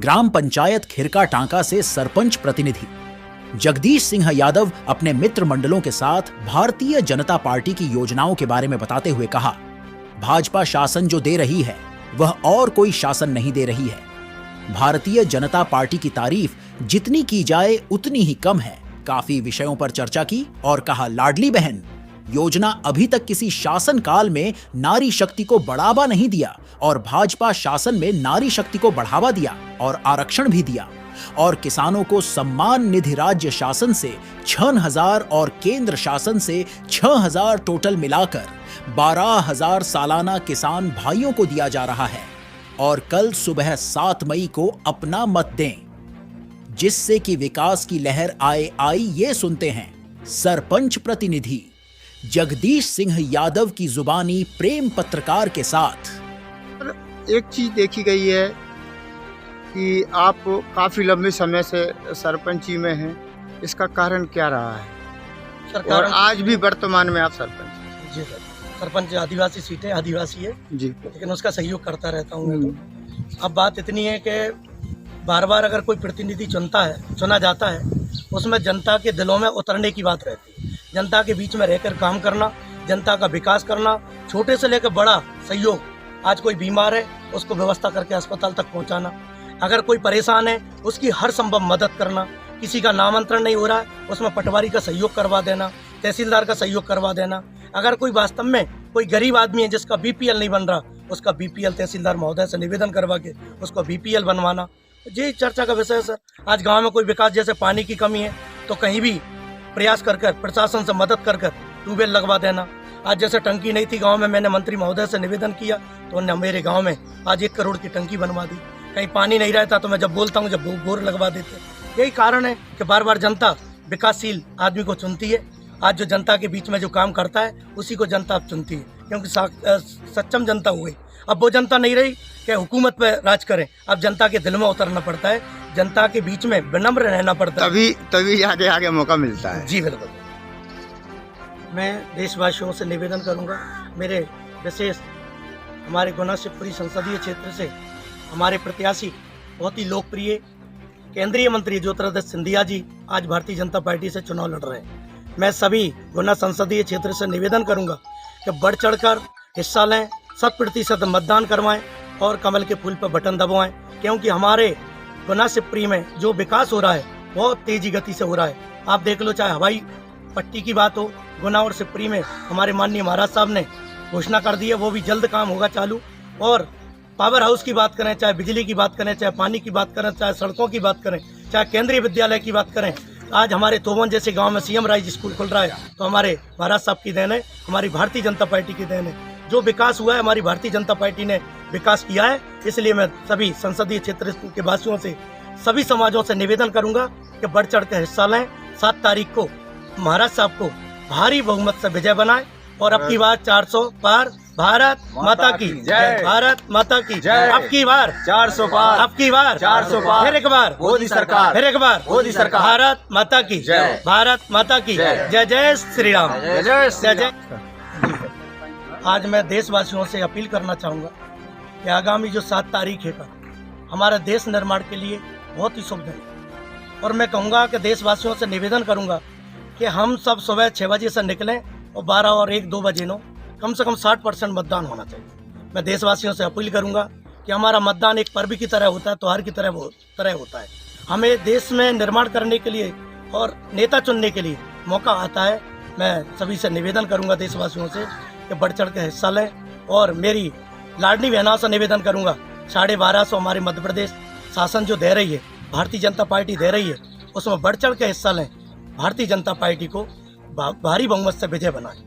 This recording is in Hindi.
ग्राम पंचायत खिरका टांका से सरपंच प्रतिनिधि जगदीश सिंह यादव अपने मित्र मंडलों के साथ भारतीय जनता पार्टी की योजनाओं के बारे में बताते हुए कहा, भाजपा शासन जो दे रही है वह और कोई शासन नहीं दे रही है। भारतीय जनता पार्टी की तारीफ जितनी की जाए उतनी ही कम है। काफी विषयों पर चर्चा की और कहा, लाडली बहन योजना अभी तक किसी शासन काल में नारी शक्ति को बढ़ावा नहीं दिया और भाजपा शासन में नारी शक्ति को बढ़ावा दिया और आरक्षण भी दिया और किसानों को सम्मान निधि राज्य शासन से 6,000 और केंद्र शासन से 6,000 टोटल मिलाकर 12,000 सालाना किसान भाइयों को दिया जा रहा है। और कल सुबह 7 मई को अपना मत दें, जिससे कि विकास की लहर आई ये सुनते हैं सरपंच प्रतिनिधि जगदीश सिंह यादव की जुबानी प्रेम पत्रकार के साथ। एक चीज देखी गई है कि आप काफी लंबे समय से सरपंची में हैं, इसका कारण क्या रहा है? सरकार और आज भी वर्तमान में आप सरपंच हैं। जी सर, सरपंच आदिवासी सीटें आदिवासी है जी, लेकिन उसका सहयोग करता रहता हूँ मैं। तो अब बात इतनी है कि बार बार अगर कोई प्रतिनिधि चुना जाता है, उसमें जनता के दिलों में उतरने की बात रहती है। जनता के बीच में रहकर काम करना, जनता का विकास करना, छोटे से लेकर बड़ा सहयोग। आज कोई बीमार है उसको व्यवस्था करके अस्पताल तक पहुंचाना, अगर कोई परेशान है उसकी हर संभव मदद करना, किसी का नामांतरण नहीं हो रहा है उसमें पटवारी का सहयोग करवा देना, तहसीलदार का सहयोग करवा देना। अगर कोई वास्तव में कोई गरीब आदमी है जिसका बीपीएल नहीं बन रहा, उसका बीपीएल तहसीलदार महोदय से निवेदन करवा के उसको बीपीएल बनवाना। ये चर्चा का विषय है सर। आज गाँव में कोई विकास, जैसे पानी की कमी है तो कहीं भी प्रयास कर प्रशासन से मदद कर ट्यूबवेल लगवा देना। आज जैसे टंकी नहीं थी गांव में, मैंने मंत्री महोदय से निवेदन किया तो उन्होंने मेरे गांव में आज 1 करोड़ की टंकी बनवा दी। कहीं पानी नहीं रहता तो मैं जब बोलता हूं, जब बोर लगवा देते। यही कारण है कि बार बार जनता विकासशील आदमी को चुनती है। आज जो जनता के बीच में जो काम करता है उसी को जनता अब चुनती है, क्योंकि सक्षम जनता हो गई। अब वो जनता नहीं रही कि हुकूमत पे राज करें, अब जनता के दिल में उतरना पड़ता है, जनता के बीच में विनम्र रहना पड़ता है, तभी आगे मौका मिलता है। जी बिल्कुल। मैं देशवासियों से निवेदन करूंगा, मेरे विशेष हमारे गुना शिवपुरी संसदीय क्षेत्र से हमारे प्रत्याशी बहुत ही लोकप्रिय केंद्रीय मंत्री ज्योतिरादित्य सिंधिया जी आज भारतीय जनता पार्टी से चुनाव लड़ रहे हैं। मैं सभी गुना संसदीय क्षेत्र से निवेदन करूंगा कि बढ़ चढ़कर हिस्सा लें, 100% मतदान करवाएं और कमल के फूल पर बटन दबाएं, क्योंकि हमारे गुना शिवपुरी में जो विकास हो रहा है बहुत तेजी गति से हो रहा है। आप देख लो, चाहे हवाई पट्टी की बात हो, गुना और शिवपुरी में हमारे माननीय महाराज साहब ने घोषणा कर दी है, वो भी जल्द काम होगा चालू। और पावर हाउस की बात करें, चाहे बिजली की बात करें, चाहे पानी की बात करें, चाहे सड़कों की बात करें, चाहे केंद्रीय विद्यालय की बात करें, आज हमारे तोवन जैसे गांव में सीएम राइज स्कूल खुल रहा है तो हमारे महाराज साहब की देन है, हमारी भारतीय जनता पार्टी की देन है। जो विकास हुआ है हमारी भारतीय जनता पार्टी ने विकास किया है। इसलिए मैं सभी संसदीय क्षेत्र के वासियों से, सभी समाजों से निवेदन करूंगा कि बढ़ चढ़ कर हिस्सा लें। 7 तारीख को महाराज साहब को भारी बहुमत से विजय बनाए और अब की बार 400 पार। भारत माता की जय, भारत माता की जय। अब की बार 400 पार, अब की बार 400 पार। फिर एक बार मोदी सरकार, फिर एक बार मोदी सरकार। भारत माता की जय, भारत माता की जय। जय जय श्री राम, जय जय जय जय। आज मैं देशवासियों से अपील करना चाहूँगा कि आगामी जो 7 तारीख है हमारे देश निर्माण के लिए बहुत ही शुभ दिन है। और मैं कहूँगा कि देशवासियों से निवेदन करूँगा कि हम सब सुबह 6 बजे से निकलें और 12 और 1-2 बजे नो कम से कम 60% मतदान होना चाहिए। मैं देशवासियों से अपील करूँगा कि हमारा मतदान एक पर्व की तरह होता है, त्योहार की तरह होता है। हमें देश में निर्माण करने के लिए और नेता चुनने के लिए मौका आता है। मैं सभी से निवेदन करूँगा देशवासियों से कि बढ़ चढ़ के हिस्सा लें। और मेरी लाडली बहनों से निवेदन करूँगा, 1250 हमारे मध्य प्रदेश शासन जो दे रही है, भारतीय जनता पार्टी दे रही है, उसमें बढ़ चढ़ के हिस्सा लें। भारतीय जनता पार्टी को भारी बहुमत से विजय बनाएं।